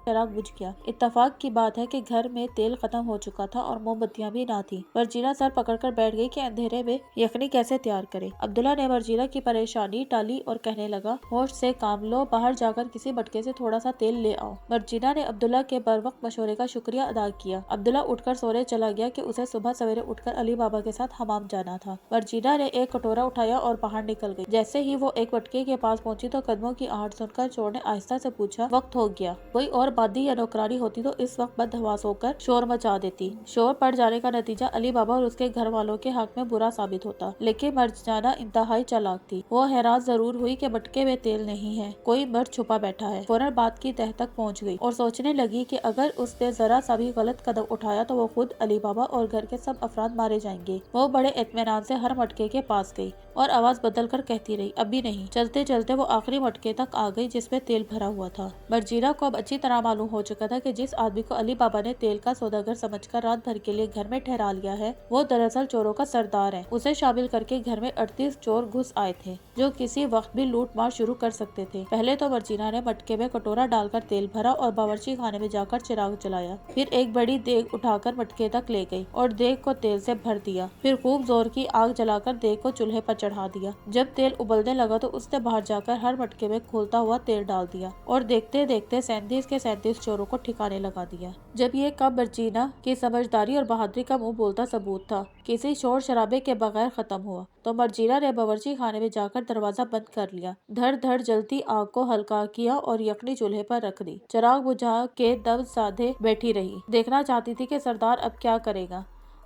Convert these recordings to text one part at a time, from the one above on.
चिराग बुझ गया। इत्तेफाक की बात है कि घर में तेल खत्म हो चुका था और मोमबत्तियां भी ना थी। मर्जीना सर पकड़कर बैठ गई कि अंधेरे में यखनी कैसे तैयार करे। अब्दुल्ला ने मर्जीना की परेशानी टाली और कहने लगा, होश से काम लो, बाहर जाकर किसी मटके से थोड़ा सा तेल ले आओ। मर्जीना ने अब्दुल्ला के बर वक्त मशवरे का शुक्रिया अदा किया। अब्दुल्ला उठकर सोने चला गया कि उसे सुबह सवेरे उठकर अली बाबा के साथ हमाम जाना था। मर्जीना ने एक कटोरा उठाया और बाहर निकल गई। जैसे ही वो एक मटके के पास पहुंची तो कदमों की आहट सुनकर चोर ने आहिस्ता से पूछा, वक्त हो गया। कोई और बादी या नौकरानी होती तो इस वक्त बदहवास होकर शोर मचा देती। शोर पड़ जाने का नतीजा अली बाबा और उसके घर वालों के हक में बुरा साबित होता। लेकिन मर्जाना इंतहाई चालाक थी। वो हैरान जरूर हुई कि मटके में तेल नहीं है, कोई मर्द छुपा बैठा है। फौरन बात की तह तक पहुंच गई और सोचने लगी कि अगर उसने जरा सा भी गलत कदम उठाया तो वो खुद, अली बाबा और घर के सब अफराद मारे जाएंगे। वो बड़े इत्मीनान से हर मटके के पास गई और आवाज बदल कर कहती रही, अभी नहीं। चलते चलते वो आखिरी मटके तक आ गई जिसमें तेल भरा हुआ था। मर्जीना को अब अच्छी तरह मालूम हो चुका था कि जिस आदमी को अली बाबा ने तेल का सौदागर समझकर रात भर के लिए घर में ठहरा लिया है, वो दरअसल चोरों का सरदार है। उसे शामिल करके घर में 38 चोर घुस आए थे जो किसी वक्त भी लूट मार शुरू कर सकते थे। पहले तो मर्जीना ने मटके में कटोरा डालकर तेल भरा और बावर्ची खाने में जाकर चिराग जलाया। फिर एक बड़ी देग उठाकर मटके तक ले गई और देग को तेल से भर दिया। फिर खूब जोर की आग जलाकर देग को चूल्हे पर चढ़ा दिया। जब तेल उबलने लगा तो उसने बाहर जाकर हर मटके में खोलता हुआ तेल डाल दिया और देखते देखते 37 के 37 चोरों को ठिकाने लगा दिया। जब ये काम मर्जीना की समझदारी और बहादुरी का मुंह बोलता सबूत था किसी शोर शराबे के बगैर खत्म हुआ, तो मर्जीना ने बावर्ची खाने में जाकर दरवाजा बंद कर लिया, धड़ धड़ जलती आग को हल्का किया और यखनी चूल्हे पर रख दी। चिराग बुझा के दम साधे बैठी रही, देखना चाहती थी कि सरदार अब क्या करेगा।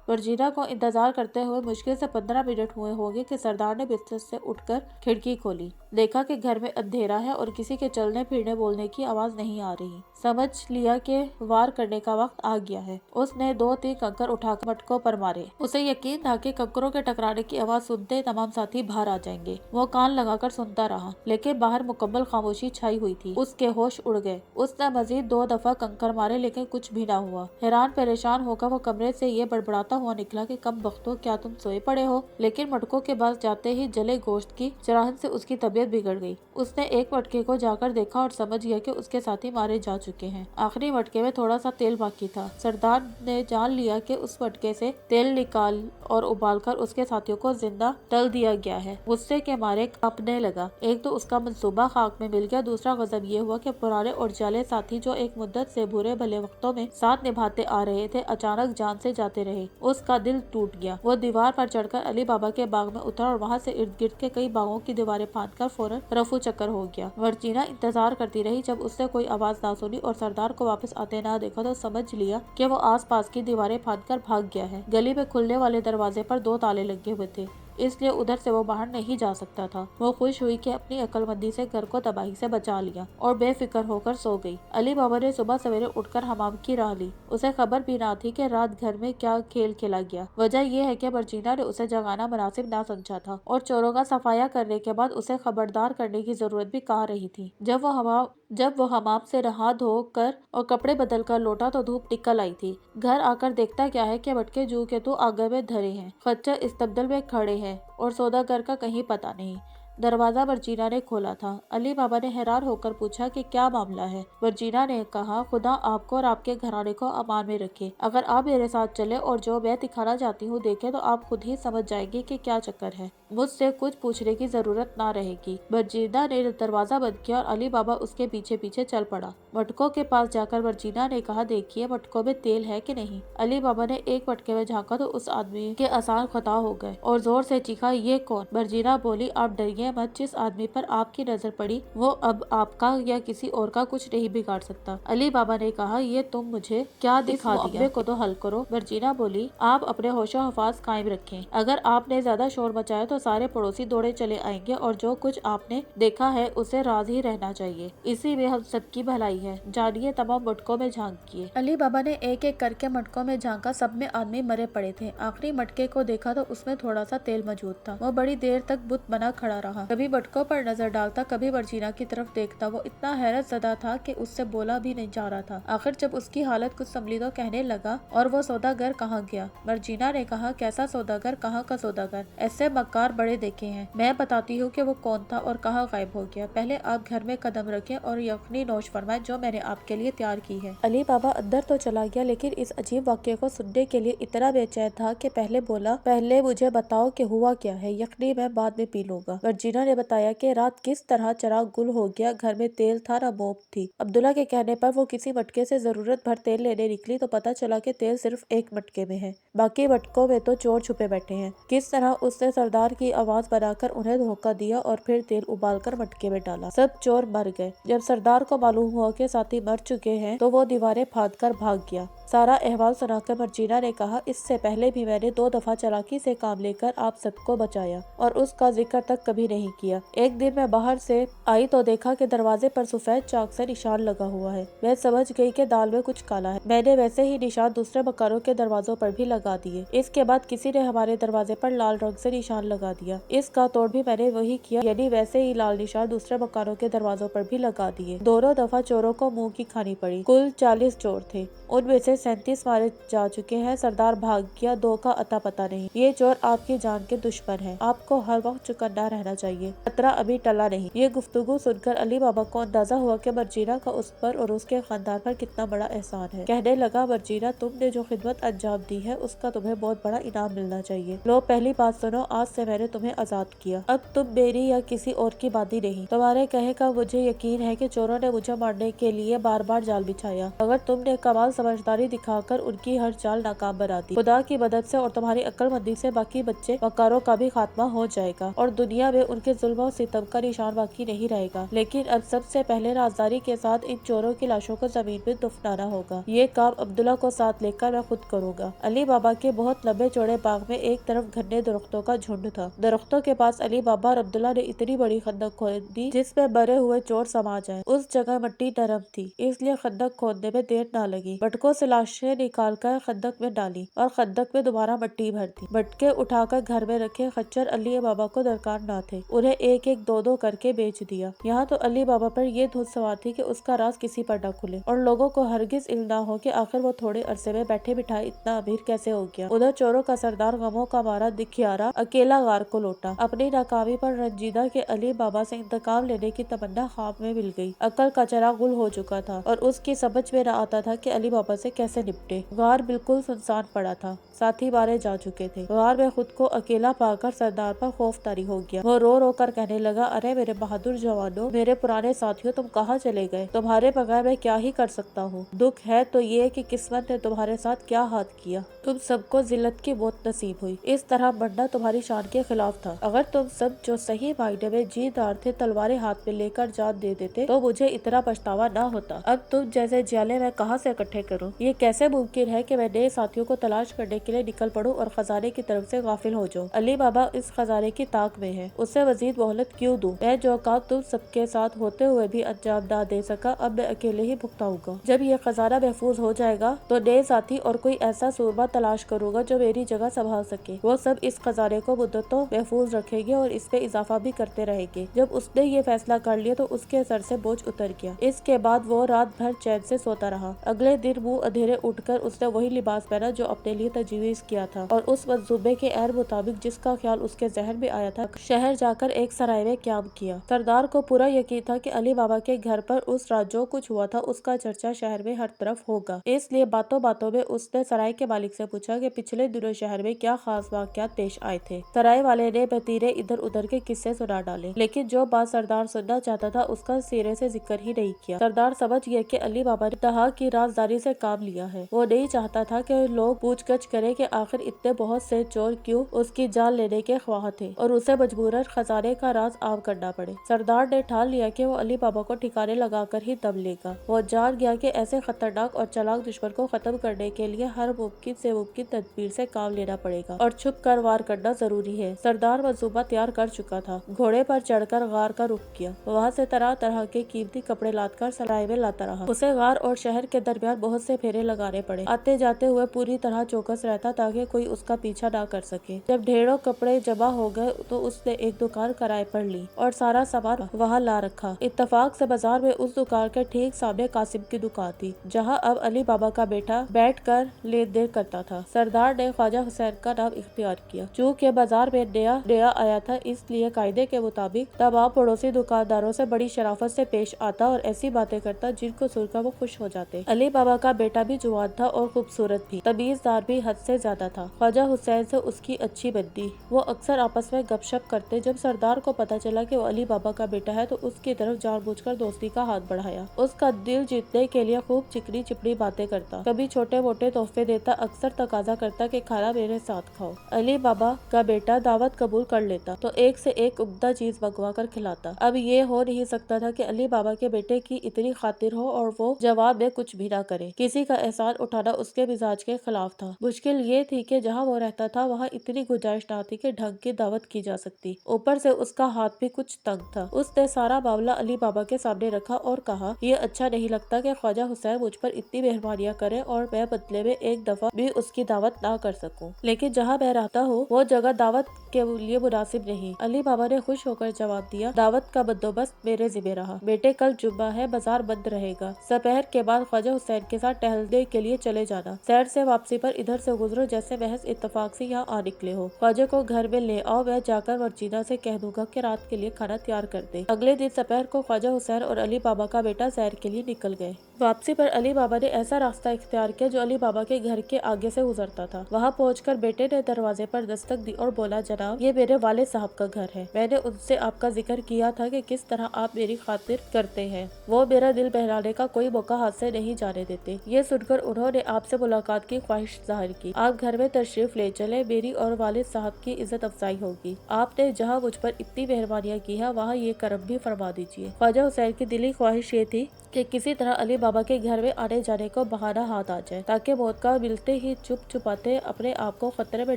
मर्जीना को इंतजार करते हुए मुश्किल से 15 मिनट हुए होंगे कि सरदार ने बिस्तर से उठकर खिड़की खोली। देखा कि घर में अंधेरा है और किसी के चलने फिरने बोलने की आवाज नहीं आ रही। समझ लिया कि वार करने का वक्त आ गया है। उसने 2-3 कंकर उठाकर मटकों पर मारे। उसे यकीन था कि कंकरों के टकराने की आवाज सुनते तमाम साथी बाहर आ जाएंगे। वो कान लगाकर सुनता रहा, लेकिन बाहर मुकम्मल खामोशी छाई हुई थी। उसके होश उड़ गए। उसने मजीद 2 दफा कंकर मारे लेकिन कुछ भी न हुआ। हैरान परेशान होकर वो कमरे से ये बड़बड़ाता हुआ निकला कि कम बख्तो, क्या तुम सोए पड़े हो? लेकिन मटकों के पास जाते ही जले गोश्त की चिराहट से उसकी तबीयत बिगड़ गई। उसने एक मटके को जाकर देखा और समझ गया कि उसके साथी मारे जा चुके हैं। आखिरी मटके में थोड़ा सा तेल बाकी था। सरदार ने जान लिया कि उस मटके से तेल निकाल और उबालकर उसके साथियों को जिंदा तल दिया गया है। गुस्से के मारे कांपने लगा। एक तो उसका मंसूबा खाक में मिल गया, दूसरा गजब ये हुआ कि पुराने और जाले साथी जो एक मुद्दत से बुरे भले वक्तों में साथ निभाते आ रहे थे, अचानक जान से जाते रहे। उसका दिल टूट गया। वो दीवार पर चढ़कर अली बाबा के बाग में उतरा और वहाँ से इर्द गिर्द के कई बागों की दीवारें फांदकर फौरन रफू चक्कर हो गया। मर्जीना इंतजार करती रही। जब उससे कोई आवाज ना सुनी और सरदार को वापस आते ना देखा तो समझ लिया कि वो आस पास की दीवारें फांदकर भाग गया है। गली में खुलने वाले दरवाजे पर 2 ताले लगे हुए थे, इसलिए उधर से वो बाहर नहीं जा सकता था। वो खुश हुई कि अपनी अक्लमंदी से घर को तबाही से बचा लिया और बेफिक्र होकर सो गई। अली बाबा ने सुबह सवेरे उठकर हमाम की राह ली। उसे खबर भी ना थी कि रात घर में क्या खेल खेला गया। वजह ये है कि मर्जीना ने उसे जगाना मुनासिब ना समझा था और चोरों का सफाया करने के बाद उसे खबरदार करने की जरूरत भी कहाँ रही थी। जब वो हमाम से नहा धोकर और कपड़े बदल कर लौटा तो धूप निकल आई थी। घर आकर देखता क्या है कि मटके जू के तो आगे में धरे हैं, खच्चर इस्तबदल में खड़े हैं और सौदागर का कहीं पता नहीं। दरवाजा मर्जीना ने खोला था। अली बाबा ने हैरान होकर पूछा कि क्या मामला है। मर्जीना ने कहा, खुदा आपको और आपके घराने को अमान में रखे। अगर आप मेरे साथ चले और जो मैं दिखाना चाहती हूँ देखे तो आप खुद ही समझ जाएंगे कि क्या चक्कर है। मुझसे कुछ पूछने की जरूरत ना रहेगी। मर्जीना ने दरवाजा बंद किया और अली बाबा उसके पीछे पीछे चल पड़ा। मटकों के पास जाकर मर्जीना ने कहा, देखिए मटकों में तेल है कि नहीं। अली बाबा ने एक मटके में झांका तो उस आदमी के आसान खता हो गए और जोर से चीखा, ये कौन? मर्जीना बोली, आप डरिए मत, जिस आदमी पर आपकी नजर पड़ी वो अब आपका या किसी और का कुछ नहीं बिगाड़ सकता। अली बाबा ने कहा, ये तुम मुझे क्या दिखा दिया को तो हल करो। मर्जीना बोली, आप अपने होशो हफाज कायम रखें। अगर आपने ज्यादा शोर मचाया तो सारे पड़ोसी दौड़े चले आएंगे और जो कुछ आपने देखा है उसे राज ही रहना चाहिए। इसी में हम सबकी भलाई है। जानिए, तमाम मटकों में झांकिए। अली बाबा ने एक एक करके मटकों में झांका। सब में आदमी मरे पड़े थे। आखिरी मटके को देखा तो उसमें थोड़ा सा तेल मौजूद था। वो बड़ी देर तक बुत बना खड़ा रहा। रहा। कभी बटकों पर नजर डालता, कभी मर्जीना की तरफ देखता। वो इतना हैरत ज़दा था कि उससे बोला भी नहीं जा रहा था। आखिर जब उसकी हालत कुछ संभली तो कहने लगा, और वो सौदागर कहाँ गया? मर्जीना ने कहा, कैसा सौदागर? कहाँ का सौदागर? ऐसे मक्कार बड़े देखे हैं। मैं बताती हूँ कि वो कौन था और कहाँ गायब हो गया। पहले आप घर में कदम रखें और यखनी नोश फरमाएं जो मैंने आपके लिए तैयार की है। अली बाबा अंदर तो चला गया, लेकिन इस अजीब वाक्य को सुनने के लिए इतना बेचैन था कि पहले बोला, पहले मुझे बताओ कि हुआ क्या है। यखनी मैं बाद में पी लूंगा। मर्जीना ने बताया कि रात किस तरह चिराग गुल हो गया। घर में तेल था न मोम थी। अब्दुल्ला के कहने पर वो किसी मटके से जरूरत भर तेल लेने निकली तो पता चला कि तेल सिर्फ एक मटके में है, बाकी मटकों में तो चोर छुपे बैठे हैं। किस तरह उसने सरदार की आवाज बनाकर उन्हें धोखा दिया और फिर तेल उबालकर मटके में डाला। सब चोर मर गए। जब सरदार को मालूम हुआ कि साथी मर चुके हैं तो वो दीवारें फांद कर भाग गया। सारा अहवाल सुनाकर मर्जीना ने कहा, इससे पहले भी मैंने 2 दफा चालाकी से काम लेकर आप सबको बचाया और उसका जिक्र तक कभी नहीं किया। एक दिन मैं बाहर से आई तो देखा कि दरवाजे पर सफेद चाक से निशान लगा हुआ है। मैं समझ गई कि दाल में कुछ काला है। मैंने वैसे ही निशान दूसरे मकानों के दरवाजों पर भी लगा दिए। इसके बाद किसी ने हमारे दरवाजे पर लाल रंग से निशान लगा दिया। इसका तोड़ भी मैंने वही किया, यानी वैसे ही लाल निशान दूसरे मकानों के दरवाजों पर भी लगा दिए। दोनों दफा चोरों को मुंह की खानी पड़ी। कुल 40 चोर थे, उनमें से 37 मारे जा चुके हैं। सरदार भाग गया, 2 का अता पता नहीं। ये चोर आपकी जान के दुश्मन हैं। आपको हर वक्त चौकन्ना रहना चाहिए। खतरा अभी टला नहीं। ये गुफ्तगू सुनकर अली बाबा को अंदाजा हुआ कि मर्जीना का उस पर और उसके खानदान पर कितना बड़ा एहसान है। कहने लगा, मर्जीना तुमने जो खिदमत अंजाम दी है उसका तुम्हें बहुत बड़ा इनाम मिलना चाहिए। लो पहली बात सुनो, आज से मैंने तुम्हें आजाद किया। अब तुम मेरी या किसी और की बाती नहीं। तुम्हारे कहे का मुझे यकीन है कि चोरों ने मुझे मारने के लिए बार बार जाल बिछाया, मगर तुमने कमाल समझदारी दिखाकर उनकी हर चाल नाकाम बना दी। खुदा की मदद से और तुम्हारी अक्लमंदी से बाकी बच्चे मकारों का भी खात्मा हो जाएगा और दुनिया में उनके जुल्म और सितम का निशान बाकी नहीं रहेगा। लेकिन अब सबसे पहले राजदारी के साथ इन चोरों की लाशों को जमीन में दफनाना होगा। ये काम अब्दुल्ला को साथ लेकर मैं खुद करूँगा। अली बाबा के बहुत लंबे चौड़े बाग में एक तरफ घने दरख्तों का झुंड था। दरख्तों के पास अली बाबा और अब्दुल्ला ने इतनी बड़ी खंदक खोदी जिसमें मरे हुए चोर समा जाए। उस जगह मिट्टी नरम थी, इसलिए खंदक खोदने में देर न लगी। बटकों से लाशें निकालकर खंदक में डाली और खंदक में दोबारा मिट्टी भर दी। बटके उठाकर घर में रखे। खच्चर अली बाबा को दरकार न थे, उन्हें एक एक दो दो करके बेच दिया। यहाँ तो अली बाबा पर यह धुन सवार थी कि उसका राज किसी पर न खुले और लोगों को हरगिज इल्म न हो कि आखिर वो थोड़े अरसे में बैठे बिठाए इतना अमीर कैसे हो गया। उधर चोरों का सरदार गमों का मारा दिखियारा अकेला गार को लौटा। अपनी नाकामी पर रंजीदा के अली बाबा से इंतकाम लेने की तमन्ना ख्वाब में मिल गई। अकल का चिराग गुल हो चुका था और उसकी समझ में न आता था कि अली बाबा से कैसे निपटे। गार बिल्कुल सुनसान पड़ा था, साथी मारे जा चुके थे। गार में खुद को अकेला पाकर सरदार पर खौफ तारी हो गया। वो रो रो कर कहने लगा, अरे मेरे बहादुर जवानों, मेरे पुराने साथियों, तुम कहाँ चले गए? तुम्हारे बगैर मैं क्या ही कर सकता हूँ। दुख है तो ये कि किस्मत ने तुम्हारे साथ क्या हाथ किया। तुम सबको जिल्लत की मौत नसीब हुई। इस तरह मरना तुम्हारी शान के खिलाफ था। अगर तुम सब जो सही मायने में जीदार थे तलवारें हाथ में लेकर जान दे देते तो मुझे इतना पछतावा न होता। अब तुम जैसे जियाले मैं कहाँ से इकट्ठे करूँ? ये कैसे मुमकिन है कि मैं नए साथियों को तलाश करने के लिए निकल पड़ूं और खजाने की तरफ से गाफिल हो जाऊं? अली बाबा इस खजाने की ताक में है, उससे मजीद मोहलत क्यों दूं? मैं जो काम तुम सबके साथ होते हुए भी अंजाम न दे सका अब मैं अकेले ही भुगताऊंगा। जब ये खजाना महफूज हो जाएगा तो नए साथी और कोई ऐसा सूरमा तलाश करूंगा जो मेरी जगह संभाल सके। वो सब इस खजाने को मुद्दतों महफूज रखेंगे और इस पे इजाफा भी करते रहेंगे। जब उसने ये फैसला कर लिया तो उसके सर से बोझ उतर गया। इसके बाद वो रात भर चैन से सोता रहा। अगले दिन मुंह अंधेरे उठकर उसने वही लिबास पहना जो अपने लिए तजवीज किया था और उस मंसूबे के ऐन मुताबिक जिसका ख्याल उसके जहन में आया था शहर जाकर एक सराय में क्याम किया। सरदार को पूरा यकीन था कि अली बाबा के घर पर उस रात जो कुछ हुआ था उसका चर्चा शहर में हर तरफ होगा। इसलिए बातों बातों में उसने सराय के मालिक से पूछा कि पिछले दिनों शहर में क्या खास वाक़यात पेश आए थे। सराय वाले ने बतीरे इधर उधर के किस्से सुना डाले, लेकिन जो बात सरदार सुनना चाहता था उसका सिरे से जिक्र ही नहीं किया। सरदार समझ गया कि अली बाबा ने तहा की राजदारी से काम लिया है। वो नहीं चाहता था कि लोग पूछगछ करें कि आखिर इतने बहुत से चोर क्यों उसकी जान लेने के ख्वाह थे और उसे मजबूरन खजाने का राज आम करना पड़े। सरदार ने ठान लिया कि वो अली बाबा को ठिकाने लगाकर ही दम लेगा। वो जान गया कि ऐसे खतरनाक और चालाक दुश्मन को खत्म करने के लिए हर मुमकिन से मुमकिन तदबीर से काम लेना पड़ेगा और छुप कर वार करना जरूरी है। सरदार मंसूबा तैयार कर चुका था। घोड़े पर चढ़कर गार का रुख किया। वहाँ से तरह तरह के कीमती कपड़े लादकर सराय में लाता रहा। उसे गार और शहर के दरमियान बहुत से फेरे लगाने पड़े। आते जाते हुए पूरी तरह चौकस रहता ताकि कोई उसका पीछा ना कर सके। जब ढेरों कपड़े जमा हो गए तो उसने एक دکان کرائے پر لی اور سارا سامان وہاں لا رکھا۔ اتفاق سے بازار میں اس دکان کے ٹھیک سامنے قاسم کی دکان تھی، جہاں اب علی بابا کا بیٹا بیٹھ کر لین دین کرتا تھا۔ سردار نے خواجہ حسین کا نام اختیار کیا۔ چونکہ بازار میں نیا آیا تھا، اس لیے قاعدے کے مطابق تمام پڑوسی دکانداروں سے بڑی شرافت سے پیش آتا اور ایسی باتیں کرتا جن کو سن کر وہ خوش ہو جاتے۔ علی بابا کا بیٹا بھی جوان تھا اور خوبصورت بھی، تمیزدار بھی حد سے زیادہ تھا۔ خواجہ حسین سے اس کی اچھی بنتی، وہ اکثر آپس میں گپ شپ کرتے۔ جب سردار کو پتا چلا کہ وہ علی بابا کا بیٹا ہے تو اس کی طرف جان بوجھ کر دوستی کا ہاتھ بڑھایا۔ اس کا دل جیتنے کے لیے خوب چکنی چپڑی باتیں کرتا، کبھی چھوٹے موٹے تحفے دیتا، اکثر تقاضا کرتا کہ کھانا میرے ساتھ کھاؤ۔ علی بابا کا بیٹا دعوت قبول کر لیتا تو ایک سے ایک عمدہ چیز منگوا کر کھلاتا۔ اب یہ ہو نہیں سکتا تھا کہ علی بابا کے بیٹے کی اتنی خاطر ہو اور وہ جواب میں کچھ بھی نہ کرے۔ کسی کا احسان اٹھانا اس کے مزاج کے خلاف تھا۔ مشکل یہ تھی کہ جہاں وہ رہتا تھا وہاں اتنی گنجائش نہ تھی کہ ڈھنگ کی دعوت کی جا سکتی، اوپر سے اس کا ہاتھ بھی کچھ تنگ تھا۔ اس نے سارا معاملہ علی بابا کے سامنے رکھا اور کہا، یہ اچھا نہیں لگتا کہ خواجہ حسین مجھ پر اتنی مہربانیاں کرے اور میں بدلے میں ایک دفعہ بھی اس کی دعوت نہ کر سکوں، لیکن جہاں میں رہتا ہوں وہ جگہ دعوت کے لیے مناسب نہیں۔ علی بابا نے خوش ہو کر جواب دیا، دعوت کا بندوبست میرے ذمہ رہا۔ بیٹے کل جمعہ ہے، بازار بند رہے گا، دوپہر کے بعد خواجہ حسین کے ساتھ ٹہلنے کے لیے چلے جانا۔ سیر سے واپسی پر ادھر سے گزرو جیسے محض اتفاق سے یہاں آ نکلے ہو۔ خواجہ کو گھر میں لے آؤ، میں جا کر ورجینا سے کہہ دوں گا کہ رات کے لیے کھانا تیار کر دے۔ اگلے دن دوپہر کو خواجہ حسین اور علی بابا کا بیٹا سیر کے لیے نکل گئے۔ واپسی پر علی بابا نے ایسا راستہ اختیار کیا جو علی بابا کے گھر کے آگے سے گزرتا تھا۔ وہاں پہنچ کر بیٹے نے دروازے پر دستک دی اور بولا، جناب یہ میرے والد صاحب کا گھر ہے۔ میں نے ان سے آپ کا ذکر کیا تھا کہ کس طرح آپ میری خاطر کرتے ہیں، وہ میرا دل بہلانے کا کوئی موقع ہاتھ سے نہیں جانے دیتے۔ یہ سن کر انہوں نے آپ سے ملاقات کی خواہش ظاہر کی۔ آپ گھر میں تشریف لے چلے، میری اور والد صاحب کی عزت افزائی ہوگی۔ آپ نے جہاں مجھ پر اتنی مہربانیاں کی ہیں وہاں یہ کرم بھی فرما دیجیے۔ خواجہ حسین کی دلی خواہش یہ تھی کہ کسی طرح علی بابا کے گھر میں آنے جانے کو بہانہ ہاتھ آ جائے، تاکہ موت کا ملتے ہی چھپ چھپاتے اپنے آپ کو خطرے میں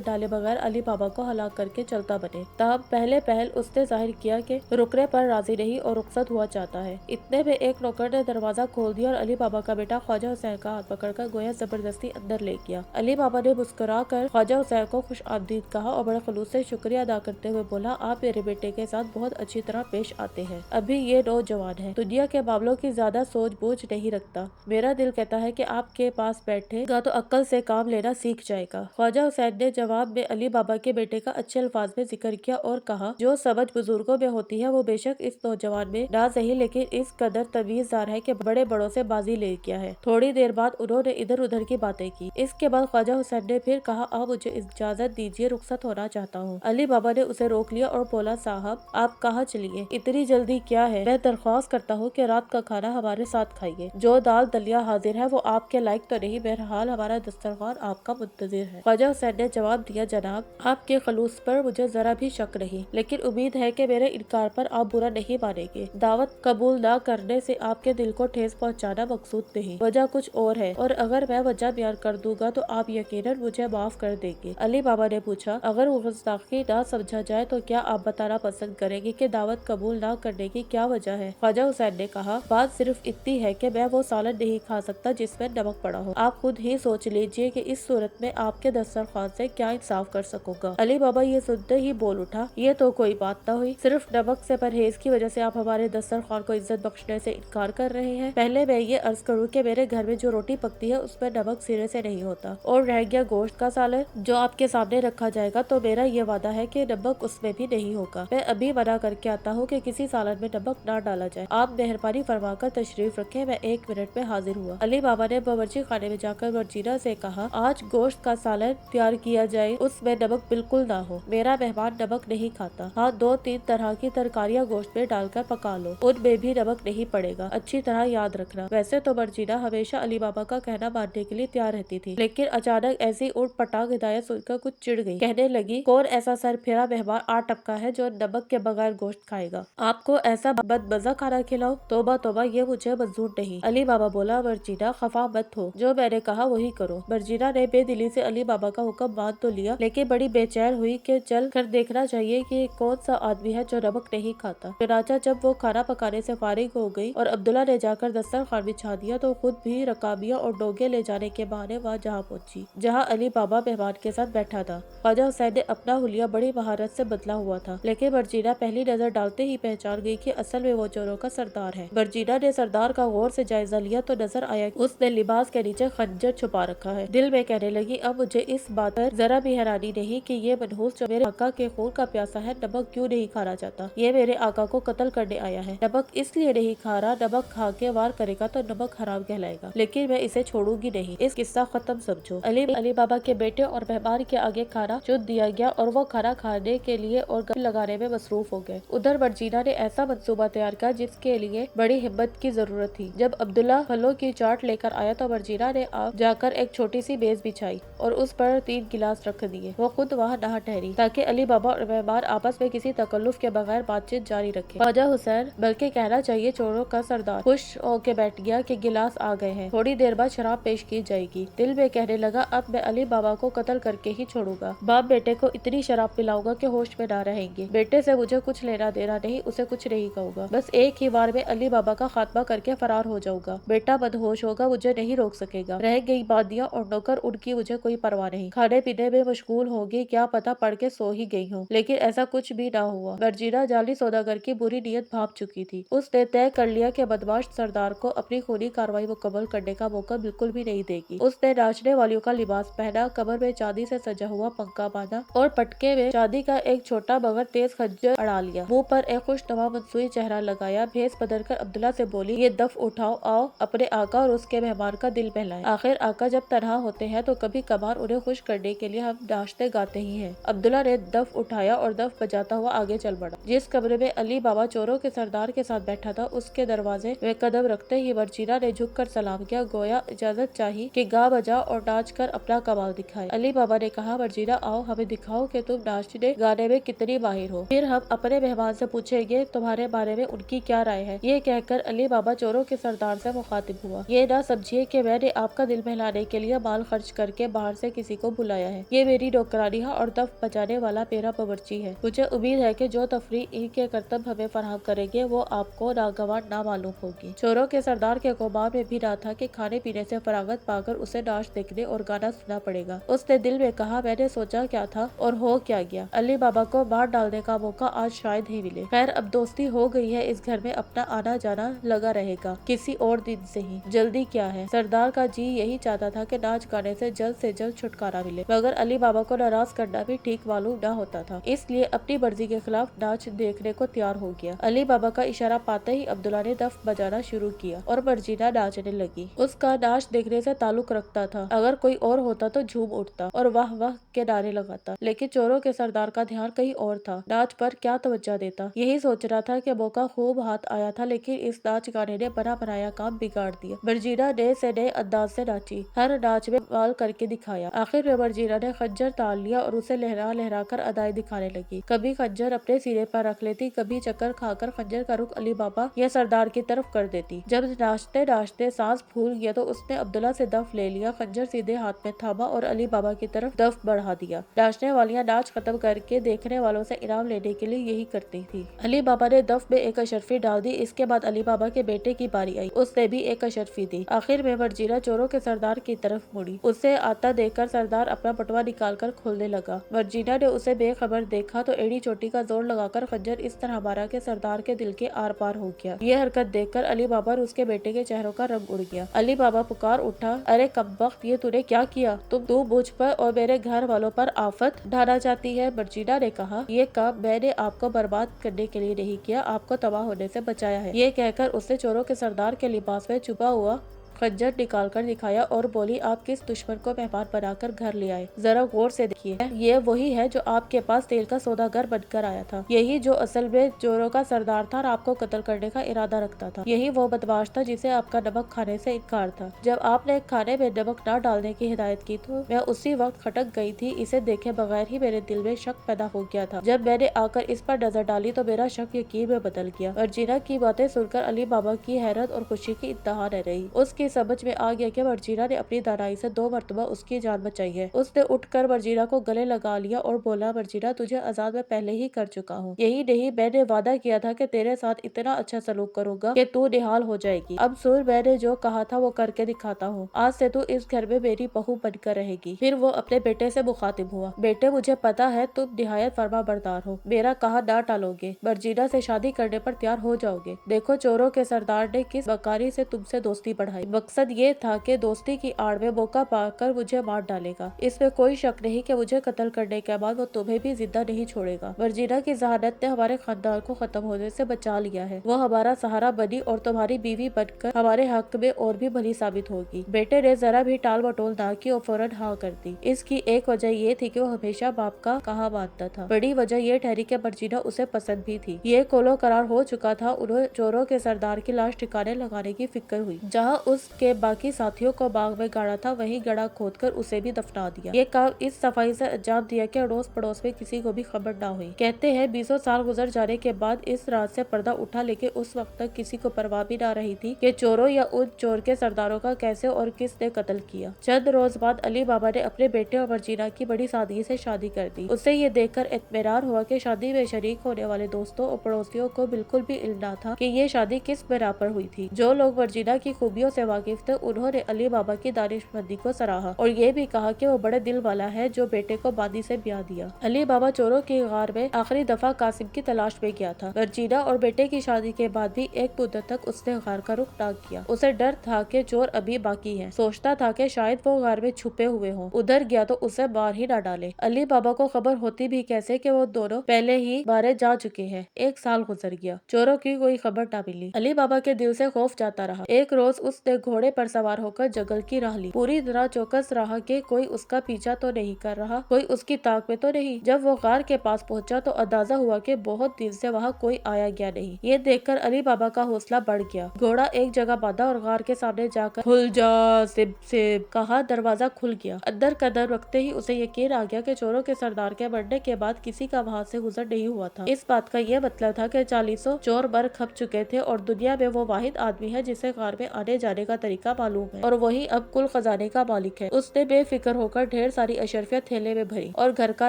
ڈالے بغیر علی بابا کو ہلاک کر کے چلتا بنے۔ تاہم پہلے پہل اس نے ظاہر کیا کہ رکنے پر راضی نہیں اور رخصت ہوا چاہتا ہے۔ اتنے میں ایک نوکر نے دروازہ کھول دیا اور علی بابا کا بیٹا خواجہ حسین کا ہاتھ پکڑ کر گویا زبردستی اندر لے گیا۔ علی بابا نے مسکرا کر خواجہ حسین کو خوش آمدید کہا اور بڑے خلوص سے شکریہ ادا کرتے ہوئے بولا، آپ میرے بیٹے کے ساتھ بہت اچھی طرح پیش آتے ہیں، ابھی یہ نوجوان ہے، دنیا کے معاملوں کی زیادہ سوچ بوجھ نہیں رکھتا۔ میرا دل کہتا ہے کہ آپ کے پاس بیٹھے گا تو عقل سے کام لینا سیکھ جائے گا۔ خواجہ حسین نے جواب میں علی بابا کے بیٹے کا اچھے الفاظ میں ذکر کیا اور کہا، جو سمجھ بزرگوں میں ہوتی ہے وہ بے شک اس نوجوان میں نہ نہیں لیکن اس قدر تمیزدار ہے کہ بڑے بڑوں سے بازی لے گیا ہے۔ تھوڑی دیر بعد انہوں نے ادھر ادھر کی باتیں کی۔ اس کے بعد خواجہ حسین نے پھر کہا، آپ مجھے اجازت دیجیے، رخصت ہونا چاہتا ہوں۔ علی بابا نے اسے روک لیا اور بولا، صاحب آپ کہاں چلیے، اتنی جلدی کیا ہے؟ میں درخواست کرتا ہوں کہ رات کا کھانا ہمارے ساتھ کھائیے، جو دال دلیا حاضر ہے وہ آپ کے لائق تو نہیں، بہرحال ہمارا دسترخوان آپ کا منتظر ہے۔ خواجہ حسین نے جواب دیا، جناب آپ کے خلوص پر مجھے ذرا بھی شک نہیں، لیکن امید ہے کہ میرے انکار پر آپ برا نہیں مانیں گے۔ دعوت قبول نہ کرنے سے آپ کے دل کو ٹھیس پہنچانا مقصود نہیں، وجہ کچھ اور ہے، اور اگر میں وجہ بیان کر دوں گا تو آپ یقیناً مجھے معاف کر دیں گے۔ علی بابا نے پوچھا، اگر وہ گستاخی نہ سمجھا جائے تو کیا آپ بتانا پسند کریں گے کہ دعوت قبول نہ کرنے کی کیا وجہ ہے؟ خواجہ حسین نے کہا، بات صرف اتنی ہے کہ میں وہ سالن نہیں کھا سکتا جس میں نمک پڑا ہو۔ آپ خود ہی سوچ لیجئے کہ اس صورت میں آپ کے دسترخوان سے کیا انصاف کر سکوں گا۔ علی بابا یہ سنتے ہی بول اٹھا، یہ تو کوئی بات نہ ہوئی، صرف نمک سے پرہیز کی وجہ سے آپ ہمارے دسترخوان کو عزت بخشنے سے انکار کر رہے ہیں۔ پہلے میں یہ عرض کروں کہ میرے گھر میں جو روٹی پکتی ہے اس میں نمک سرے سے نہیں ہوتا، اور رہ گیا گوشت کا سالن جو آپ کے سامنے رکھا جائے گا تو میرا یہ وعدہ ہے کہ نمک اس میں بھی نہیں ہوگا۔ میں ابھی منع کر کے آتا ہوں کہ کسی سالن میں نمک نہ ڈالا جائے، آپ مہربانی فرما کر تشریف رکھیں، میں 1 منٹ میں حاضر ہوا۔ علی بابا نے باورچی خانے میں جا کر ورجینا سے کہا، آج گوشت کا سالن تیار کیا جائے، اس میں نمک بالکل نہ ہو، میرا مہمان نمک نہیں کھاتا۔ ہاں 2-3 طرح کی ترکاریاں گوشت میں ڈال کر پکا لو، ان میں بھی نمک نہیں پڑے گا، اچھی طرح یاد رکھنا۔ ویسے تو ورجینا ہمیشہ علی بابا کا کہنا ماننے کے لیے تیار رہتی تھی، لیکن اچانک ایسی اوٹ پٹانگ ہدایت سن کر کچھ چڑ گئی۔ کہنے لگی، کون ایسا سر پھرا مہمان آ ٹپکا ہے جو نمک کے بغیر گوشت کھائے گا؟ آپ کو ایسا بد مزہ کھانا کھلاؤں؟ توبہ توبہ، یہ مجھے मुझे मंजूर नहीं। अली बाबा बोला, वर्जीना खफा मत हो, जो मैंने कहा वही करो। वर्जीना ने बेदिली से अली बाबा का हुक्म मान तो लिया, लेकिन बड़ी बेचैन हुई कि चल कर देखना चाहिए कि कौन सा आदमी है जो नमक नहीं खाता। चुनाचा जब वो खाना पकाने से फारिग हो गई और अब्दुल्ला ने जाकर दस्तरखान बिछा दिया तो खुद भी रकाबिया और डोंगे ले जाने के बहाने वहाँ जहाँ पहुंची जहाँ अली बाबा मेहमान के साथ बैठा था। ख्वाजा हुसैन ने अपना हुलिया बड़ी महारत से बदला हुआ था, लेकिन वर्जीना पहली नजर डालते ही पहचान गई कि असल में वो चोरों का सरदार है। वर्जीना ने सरदार का गौर से जायजा लिया तो नजर आया उसने लिबास के नीचे खंजर छुपा रखा है। दिल में कहने लगी, अब मुझे इस बात पर जरा भी हैरानी नहीं कि ये मनहूस जो मेरे आका के खून का प्यासा है नमक क्यों नहीं खाना चाहता। ये मेरे आका को कत्ल करने आया है, नमक इसलिए नहीं खा रहा, नमक खा के वार करेगा तो नमक हराम कहलाएगा, लेकिन मैं इसे छोड़ूंगी नहीं। इस किस्सा खत्म समझो। अली बाबा के बेटे और मेहमान के आगे खाना चुन दिया गया और वो खाना खाने के लिए और गले लगाने में मसरूफ हो गए। उधर वर्जीना ने ऐसा मंसूबा तैयार किया जिसके लिए बड़ी हिम्मत की जरूरत थी। जब अब्दुल्ला फलों की चाट लेकर आया तो वर्जीना ने आप जाकर एक छोटी सी मेज बिछाई और उस पर 3 गिलास रख दिए। वो खुद वहाँ नहा ठहरी ताकि अली बाबा और मेहमान आपस में किसी तकल्लुफ के बगैर बातचीत जारी रखे। ख्वाजा हुसैन, बल्कि कहना चाहिए चोरों का सरदार, खुश होके बैठ गया कि गिलास आ गए हैं, थोड़ी देर बाद शराब पेश की जाएगी। दिल में कहने लगा, अब मैं अली बाबा को कत्ल करके ही छोड़ूंगा। बाप बेटे को इतनी शराब पिलाऊंगा कि होश में ना रहेंगे। बेटे से मुझे कुछ लेना देना नहीं, उसे कुछ नहीं कहूँगा, बस एक ही बार में अली बाबा का खात्मा करके फरार हो जाऊंगा। बेटा बदहोश होगा, मुझे नहीं रोक सकेगा। रह गई बादियाँ और नौकर, उनकी मुझे कोई परवाह नहीं। खाने पीने में मशगूल होगी, क्या पता पढ़ के सो ही गई हूँ, लेकिन ऐसा कुछ भी ना हुआ। वर्जीना जाली सौदागर की बुरी नीयत भाप चुकी थी। उसने तय कर लिया कि बदमाश सरदार को अपनी खूनी कार्रवाई मुकम्मल करने का मौका बिल्कुल भी नहीं देगी। उसने नाचने वालियों का लिबास पहना, कमर में चांदी से सजा हुआ पंखा बांधा और पटके में चांदी का एक छोटा मगर तेज खंजर अड़ा लिया। मुंह पर एक खुशनुमा मनसूई चेहरा लगाया। भेस बदल कर अब्दुल्ला से बोली, ये दफ उठाओ, आओ अपने आका और उसके मेहमान का दिल बहलाएं। आखिर आका जब तन्हा होते हैं तो कभी कभार उन्हें खुश करने के लिए हम नाचते गाते ही हैं। अब्दुल्ला ने दफ उठाया और दफ बजाता हुआ आगे चल पड़ा। जिस कमरे में अली बाबा चोरों के सरदार के साथ बैठा था उसके दरवाजे में कदम रखते ही वर्जीना ने झुककर सलाम किया, गोया इजाजत चाहिए कि गा बजा और नाच कर अपना कमाल दिखाए। अली बाबा ने कहा, वर्जीना आओ, हमें दिखाओ कि तुम नाचने गाने में कितनी माहिर हो, फिर हम अपने मेहमान से पूछेंगे तुम्हारे बारे में उनकी क्या राय है। ये कहकर अली बाबा चोरों के सरदार से मुखातिब हुआ, ये ना समझिए कि मैंने आपका दिल बहलाने के लिए माल खर्च करके बाहर से किसी को बुलाया है। ये मेरी नौकरानी है और दफ बजाने वाला मेरा बावर्ची है। मुझे उम्मीद है कि जो तफरीह इनके करतब हमें फराहम करेंगे वो आपको नागवार ना मालूम होगी। चोरों के सरदार के गुमान में भी ना था कि खाने पीने से फरागत पाकर उसे नाच देखने और गाना सुनना पड़ेगा। उसने दिल में कहा, मैंने सोचा क्या था और हो क्या गया। अली बाबा को मार डालने का मौका आज शायद ही मिले। खैर, अब दोस्ती हो गई है, इस घर में अपना आना जाना लगा रहेगा, किसी और दिन से ही। जल्दी क्या है। सरदार का जी यही चाहता था कि नाच गाने से जल्द छुटकारा मिले, मगर अली बाबा को नाराज करना भी ठीक मालूम न होता था, इसलिए अपनी मर्जी के खिलाफ नाच देखने को तैयार हो गया। अली बाबा का इशारा पाते ही अब्दुल्ला ने दफ बजाना शुरू किया और वर्जीना नाचने लगी। उसका नाच देखने से ताल्लुक रखता था, अगर कोई और होता तो झूम उठता और वाह वाह के नारे लगाता, लेकिन चोरों के सरदार का ध्यान कहीं और था। नाच पर क्या तवज्जो देता, यही सोच रहा था कि मौका खूब हाथ आया था, लेकिन इस नाच गाने ने बना बनाया काम बिगाड़ दिया। वर्जीना नए से नए अंदाज से नाची, हर नाच में माल करके दिखाया। आखिर में वर्जीना ने खंजर ताल लिया और उसे लहरा लहरा कर अदाएं दिखाने लगी। कभी खंजर अपने सिरे पर रख लेती, कभी चक्कर खाकर खंजर का रुख अली बाबा या सरदार की तरफ कर देती। जब नाचते नाचते सांस फूल गया तो उसने अब्दुल्ला से दफ ले लिया, खंजर सीधे हाथ में थामा और अली बाबा की तरफ दफ बढ़ा दिया। नाचने वालियां नाच खत्म करके देखने वालों से इनाम लेने के लिए यही करती थी। अली बाबा ने दफ में एक अशरफी डाल दी। इसके बाद अली बाबा के बेटे की बारी आई, उसने भी एक अशरफी दी। आखिर में वर्जीना चोरों के सरदार की तरफ मुड़ी। उसे आता देखकर सरदार अपना बटुआ निकालकर खोलने लगा। वर्जीना ने उसे बेखबर देखा तो एड़ी चोटी का जोर लगाकर खंजर इस तरह मारा कि सरदार के दिल के आर पार हो गया। ये हरकत देखकर अली बाबा और उसके बेटे के चेहरों का रंग उड़ गया। अली बाबा पुकार उठा, अरे कमबख्त, ये तूने क्या किया? तू मुझ पर और मेरे घर वालों पर आफत ढाना चाहती है। वर्जीना ने कहा, ये काम मैंने आपको बर्बाद करने के लिए नहीं किया, आपको तबाह होने से बचाया है। ये कहकर उसने चोरों के सरदार के लिबास में छुपा हुआ खंजर निकाल कर दिखाया और बोली, आप किस दुश्मन को मेहमान बनाकर घर ले आए, जरा गौर से देखिए। ये वही है जो आपके पास तेल का सौदागर बनकर आया था, यही जो असल में चोरों का सरदार था और आपको कत्ल करने का इरादा रखता था, यही वो बदमाश था जिसे आपका नमक खाने से इनकार था। जब आपने खाने में नमक न डालने की हिदायत की तो मैं उसी वक्त खटक गई थी। इसे देखे बगैर ही मेरे दिल में शक पैदा हो गया था। जब मैंने आकर इस पर नजर डाली तो मेरा शक यकीन में बदल गया। मर्जीना की बातें सुनकर अली बाबा की हैरत और खुशी की इंतहा न रही। उसकी समझ में आ गया कि मर्जीना ने अपनी दानाई से 2 मरतबा उसकी जान बचाई है। उसने उठकर मर्जीना को गले लगा लिया और बोला, मर्जीना, तुझे आजाद मैं पहले ही कर चुका हूँ। यही नहीं, मैंने वादा किया था कि तेरे साथ इतना अच्छा सलूक करूंगा कि तू निहाल हो जाएगी। अब सुन, मैंने जो कहा था वो करके दिखाता हूँ। आज से तू इस घर में मेरी बहू बनकर रहेगी। फिर वो अपने बेटे से मुखातिब हुआ, बेटे, मुझे पता है तुम निहायत फरमाबरदार हो, मेरा कहा ना टालोगे, मर्जीना से शादी करने पर तैयार हो जाओगे। देखो, चोरों के सरदार ने किस बकारी से तुमसे दोस्ती बढ़ाई। मकसद ये था कि दोस्ती की आड़ में मौका पाकर मुझे मार डालेगा। इसमें कोई शक नहीं कि मुझे कत्ल करने के बाद वो तुम्हें भी जिंदा नहीं छोड़ेगा। मर्जीना की जहानत ने हमारे खानदान को खत्म होने से बचा लिया है। वो हमारा सहारा बनी और तुम्हारी बीवी बनकर हमारे हक में और भी भली साबित होगी। बेटे ने जरा भी टाल मटोल ना की और फौरन हाँ कर दी। इसकी एक वजह ये थी कि वो हमेशा बाप का कहा मानता था। बड़ी वजह ये ठहरी कि मर्जीना उसे पसंद भी थी। ये कोलो करार हो चुका था। उन्हें चोरों के सरदार की लाश ठिकाने लगाने की फिक्र हुई। जहाँ उसके बाकी साथियों को बाग में गाड़ा था, वहीं गड्ढा खोदकर उसे भी दफना दिया। ये काम इस सफाई से अंजाम दिया कि अड़ोस पड़ोस में किसी को भी खबर न हुई। कहते हैं 20 साल गुजर जाने के बाद इस रात से पर्दा उठा, लेकिन उस वक्त तक किसी को परवाह भी न रही थी कि चोरों या उन चोर के सरदारों का कैसे और किसने कत्ल किया। चंद रोज बाद अली बाबा ने अपने बेटे और मर्जीना की बड़ी सादगी से शादी कर दी। उसे ये देखकर इत्मीनान हुआ कि शादी में शरीक होने वाले दोस्तों और पड़ोसियों को बिल्कुल भी इल्म न था कि ये शादी किस बिना पर हुई थी। जो लोग मर्जीना की खूबियों से वाकिफ थे, उन्होंने अली बाबा की दानिशमंदी को सराहा और ये भी कहा कि वो बड़े दिल वाला है जो बेटे को बादी से ब्याह दिया। अली बाबा चोरों की गार में आखिरी दफा कासिम की तलाश में गया था। मर्जीना और बेटे की शादी के बाद भी एक मुद्दत तक उसने गार का रुख न किया। उसे डर था कि चोर अभी बाकी है। सोचता था कि शायद वो गार में छुपे हुए हों। उधर गया तो उसे मार ही न डाले। अली बाबा को खबर होती भी कैसे कि वो दोनों पहले ही मारे जा चुके हैं। 1 साल गुजर गया, चोरों की कोई खबर न मिली। अली बाबा के दिल से खौफ जाता रहा। एक रोज उसने घोड़े पर सवार होकर जंगल की राह ली। पूरी तरह चौकस रहा कि कोई उसका पीछा तो नहीं कर रहा, कोई उसकी ताक में तो नहीं। जब वो गार के पास पहुंचा तो अंदाजा हुआ कि बहुत दिन से वहाँ कोई आया गया नहीं। ये देखकर अली बाबा का हौसला बढ़ गया। घोड़ा एक जगह बांधा और गार के सामने जाकर खुल जा सिब सिब कहा। दरवाजा खुल गया। अंदर कदम रखते ही उसे यकीन आ गया कि चोरों के सरदार के मरने के बाद किसी का वहाँ से गुजर नहीं हुआ था। इस बात का ये मतलब था कि 40 चोर मर खप चुके थे और दुनिया में वो वाहिद आदमी है जिसे गार में आने जाने का तरीका मालूम है और वही अब कुल खजाने का मालिक है। उसने बेफिक्र होकर ढेर सारी अशरफिया थैले में भरी और घर का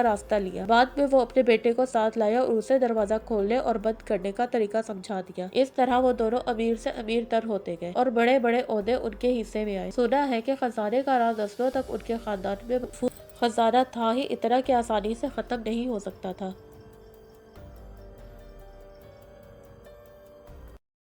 रास्ता लिया। बाद में वो अपने बेटे को साथ लाया और उसे दरवाजा खोलने और बंद करने का तरीका समझा दिया। इस तरह वो दोनों अमीर से अमीर तर होते गए और बड़े बड़े ओहदे उनके हिस्से में आए। सुना है कि खजाने का राज नस्लों तक उनके खानदान में खजाना था ही, इतना कि आसानी से खत्म नहीं हो सकता था।